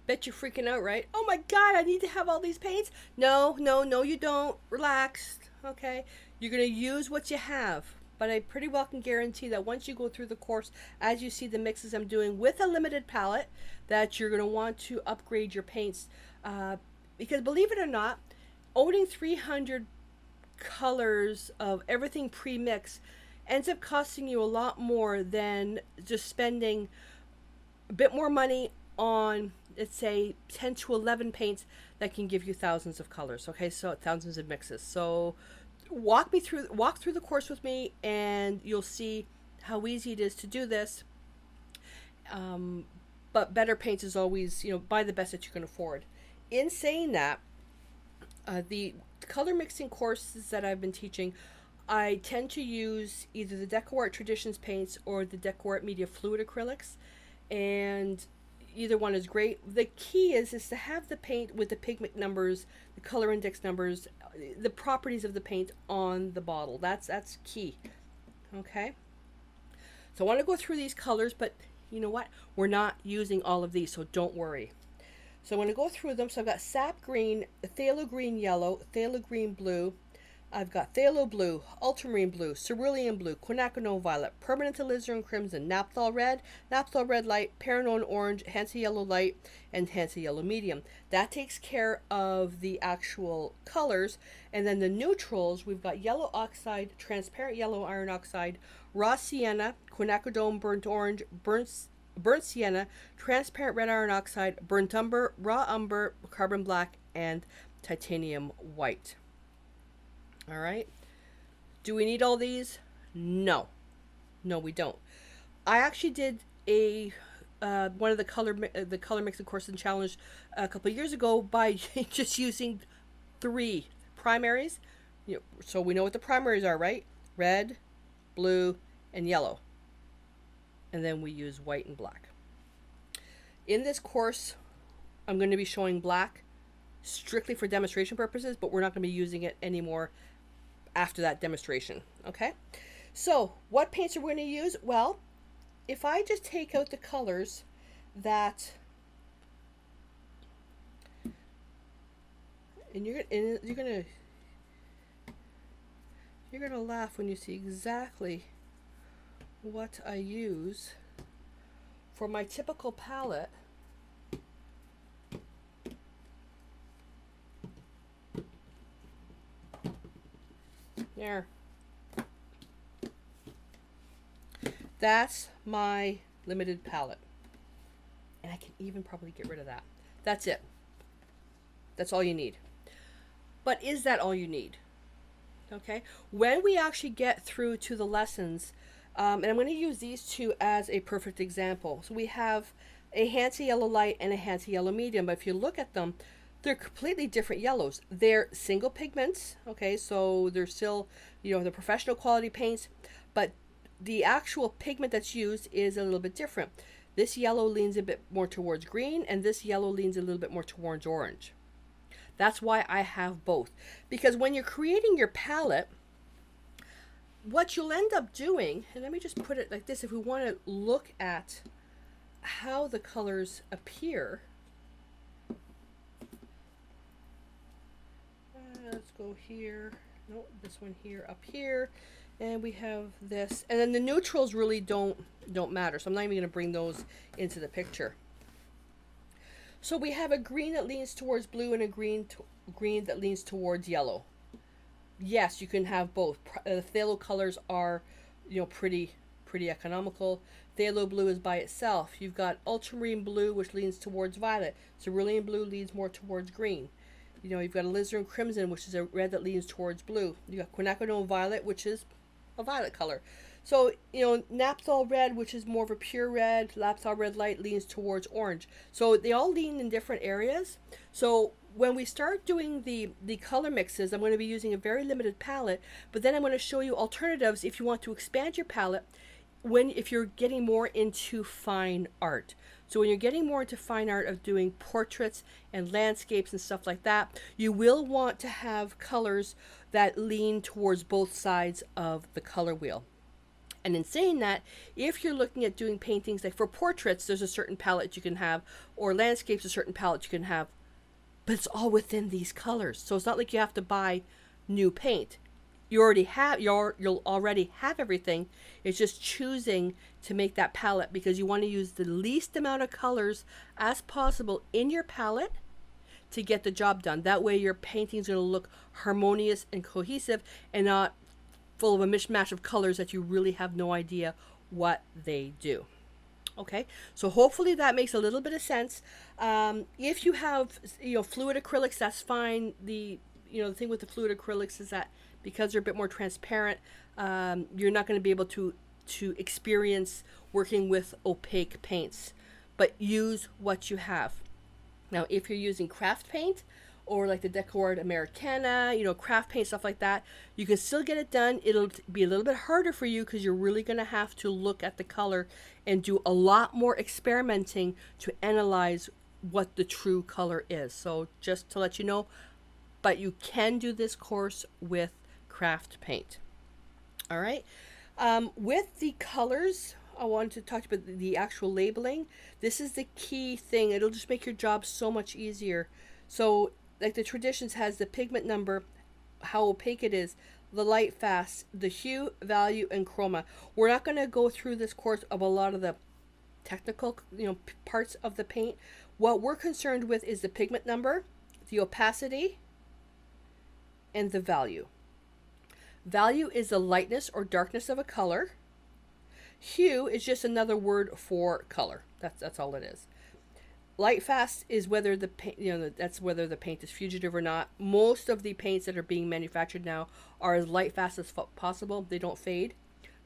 Bet you're freaking out, right? Oh my God, I need to have all these paints. No, no, no, you don't. Relax. Okay. You're going to use what you have. But I pretty well can guarantee that once you go through the course, as you see the mixes I'm doing with a limited palette, that you're going to want to upgrade your paints. Because believe it or not, owning 300 colors of everything pre-mixed ends up costing you a lot more than just spending a bit more money on, let's say, 10 to 11 paints that can give you thousands of colors. Okay, so thousands of mixes. So walk through the course with me, and you'll see how easy it is to do this. But better paints is always, buy the best that you can afford. In saying that, the color mixing courses that I've been teaching, I tend to use either the DecoArt Traditions paints or the DecoArt Media Fluid acrylics, and either one is great. The key is to have the paint with the pigment numbers, the color index numbers, the properties of the paint on the bottle. That's key. Okay. So I want to go through these colors, but you know what? We're not using all of these, so don't worry. So I'm going to go through them. So I've got sap green, phthalo green yellow, phthalo green blue. I've got phthalo blue, ultramarine blue, cerulean blue, quinacridone violet, permanent alizarin crimson, naphthol red light, Paranone orange, Hansa yellow light, and Hansa yellow medium. That takes care of the actual colors. And then the neutrals, we've got yellow oxide, transparent yellow iron oxide, raw sienna, quinacridone burnt orange, burnt sienna, transparent red iron oxide, burnt umber, raw umber, carbon black, and titanium white. All right. Do we need all these? No. No, we don't. I actually did a one of the color mixing course and challenge a couple of years ago by just using 3 primaries. So we know what the primaries are, right? Red, blue, and yellow. And then we use white and black. In this course, I'm going to be showing black strictly for demonstration purposes, but we're not going to be using it anymore after that demonstration. Okay, so what paints are we going to use? Well, if I just take out the colors that, and you're gonna laugh when you see exactly what I use for my typical palette. There. That's my limited palette. And I can even probably get rid of that. That's it. That's all you need. But is that all you need? Okay. When we actually get through to the lessons, and I'm going to use these two as a perfect example. So we have a Hansa yellow light and a Hansa yellow medium. But if you look at them, they're completely different yellows. They're single pigments, okay, so they're still, the professional quality paints, but the actual pigment that's used is a little bit different. This yellow leans a bit more towards green, and this yellow leans a little bit more towards orange. That's why I have both. Because when you're creating your palette, what you'll end up doing, and let me just put it like this, if we want to look at how the colors appear, let's go here. No, this one here, up here, and we have this, and then the neutrals really don't matter. So I'm not even going to bring those into the picture. So we have a green that leans towards blue and a green that leans towards yellow. Yes, you can have both. The phthalo colors are, pretty economical. Phthalo blue is by itself. You've got ultramarine blue, which leans towards violet. Cerulean blue leans more towards green. You've got alizarin crimson, which is a red that leans towards blue. You got quinacridone violet, which is a violet color. So, naphthol red, which is more of a pure red, naphthol red light leans towards orange. So they all lean in different areas. So when we start doing the color mixes, I'm going to be using a very limited palette, but then I'm going to show you alternatives if you want to expand your palette if you're getting more into fine art. So when you're getting more into fine art of doing portraits and landscapes and stuff like that, you will want to have colors that lean towards both sides of the color wheel. And in saying that, if you're looking at doing paintings, like for portraits, there's a certain palette you can have, or landscapes, a certain palette you can have, but it's all within these colors. So it's not like you have to buy new paint. You already have you'll already have everything. It's just choosing to make that palette, because you want to use the least amount of colors as possible in your palette to get the job done. That way your painting's going to look harmonious and cohesive, and not full of a mishmash of colors that you really have no idea what they do. Okay, so hopefully that makes a little bit of sense. If you have, fluid acrylics, that's fine. The thing with the fluid acrylics is that because they're a bit more transparent, you're not going to be able to experience working with opaque paints, but use what you have. Now, if you're using craft paint, or like the Decor Americana, craft paint, stuff like that, you can still get it done. It'll be a little bit harder for you because you're really going to have to look at the color and do a lot more experimenting to analyze what the true color is. So just to let you know, but you can do this course with craft paint. All right. With the colors, I wanted to talk about the actual labeling. This is the key thing. It'll just make your job so much easier. So like the Traditions has the pigment number, how opaque it is, the light fast, the hue, value, and chroma. We're not going to go through this course of a lot of the technical parts of the paint. What we're concerned with is the pigment number, the opacity, and the value. Value is the lightness or darkness of a color. Hue is just another word for color. That's all it is. Light fast is whether the paint, that's whether the paint is fugitive or not. Most of the paints that are being manufactured now are as light fast as possible. They don't fade.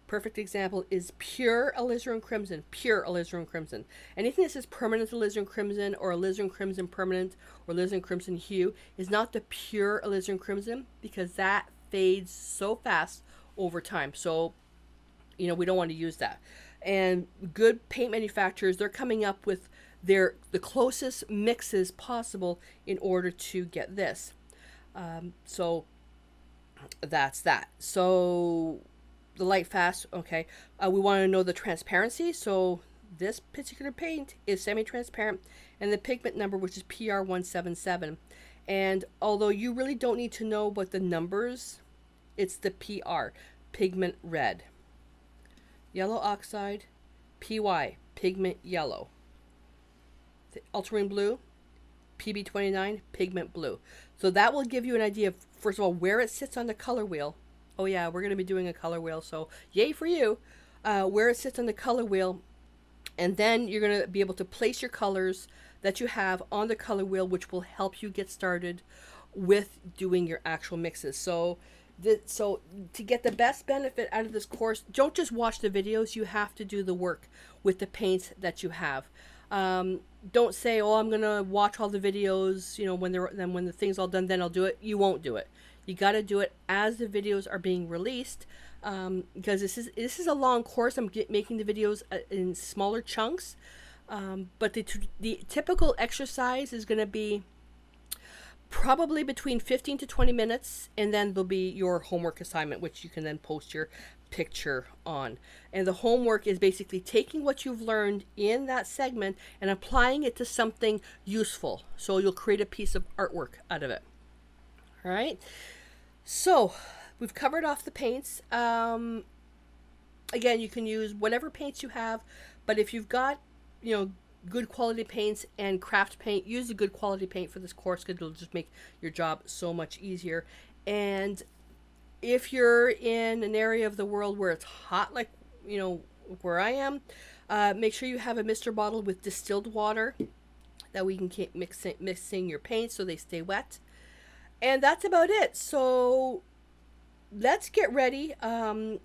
Perfect example is pure alizarin crimson. Pure alizarin crimson. Anything that says permanent alizarin crimson, or alizarin crimson permanent, or alizarin crimson hue is not the pure alizarin crimson, because that fades so fast over time. So, we don't want to use that. And good paint manufacturers, they're coming up with the closest mixes possible in order to get this. So that's that. So the light fast, okay. We want to know the transparency. So this particular paint is semi-transparent, and the pigment number, which is PR177. And although you really don't need to know what the numbers, it's the PR, pigment red. Yellow oxide, PY, pigment yellow. The ultramarine blue, PB29, pigment blue. So that will give you an idea of, first of all, where it sits on the color wheel. Oh yeah, we're going to be doing a color wheel, so yay for you. Where it sits on the color wheel, and then you're going to be able to place your colors that you have on the color wheel, which will help you get started with doing your actual mixes. So to get the best benefit out of this course, don't just watch the videos. You have to do the work with the paints that you have. Don't say, oh, I'm going to watch all the videos, when the thing's all done, then I'll do it. You won't do it. You got to do it as the videos are being released, because this is a long course. I'm making the videos in smaller chunks, but the typical exercise is going to be probably between 15 to 20 minutes, and then there'll be your homework assignment, which you can then post your picture on. And the homework is basically taking what you've learned in that segment and applying it to something useful. So you'll create a piece of artwork out of it. All right. So we've covered off the paints. Again, you can use whatever paints you have, but if you've got, good quality paints and craft paint, use the good quality paint for this course, because it'll just make your job so much easier. And if you're in an area of the world where it's hot, like where I am, make sure you have a mister bottle with distilled water, that we can keep mixing your paints so they stay wet. And that's about it. So let's get ready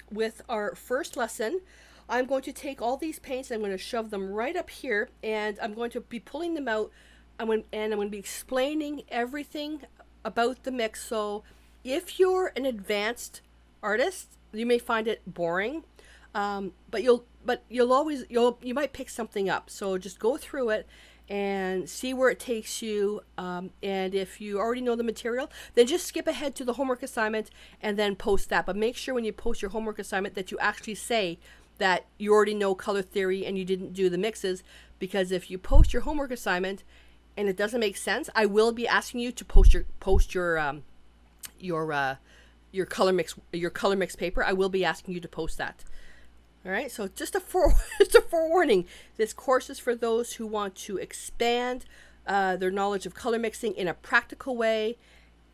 with our first lesson. I'm going to take all these paints, I'm going to shove them right up here, and I'm going to be pulling them out, and I'm going to be explaining everything about the mix. So if you're an advanced artist, you may find it boring, but you might pick something up. So just go through it, and see where it takes you. And if you already know the material, then just skip ahead to the homework assignment and then post that. But make sure when you post your homework assignment that you actually say that you already know color theory and you didn't do the mixes, because if you post your homework assignment and it doesn't make sense, I will be asking you to post your color mix paper. I will be asking you to post that. All right, so just a forewarning. This course is for those who want to expand their knowledge of color mixing in a practical way,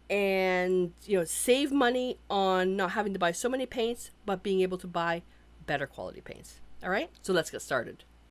and save money on not having to buy so many paints, but being able to buy better quality paints. All right, so let's get started.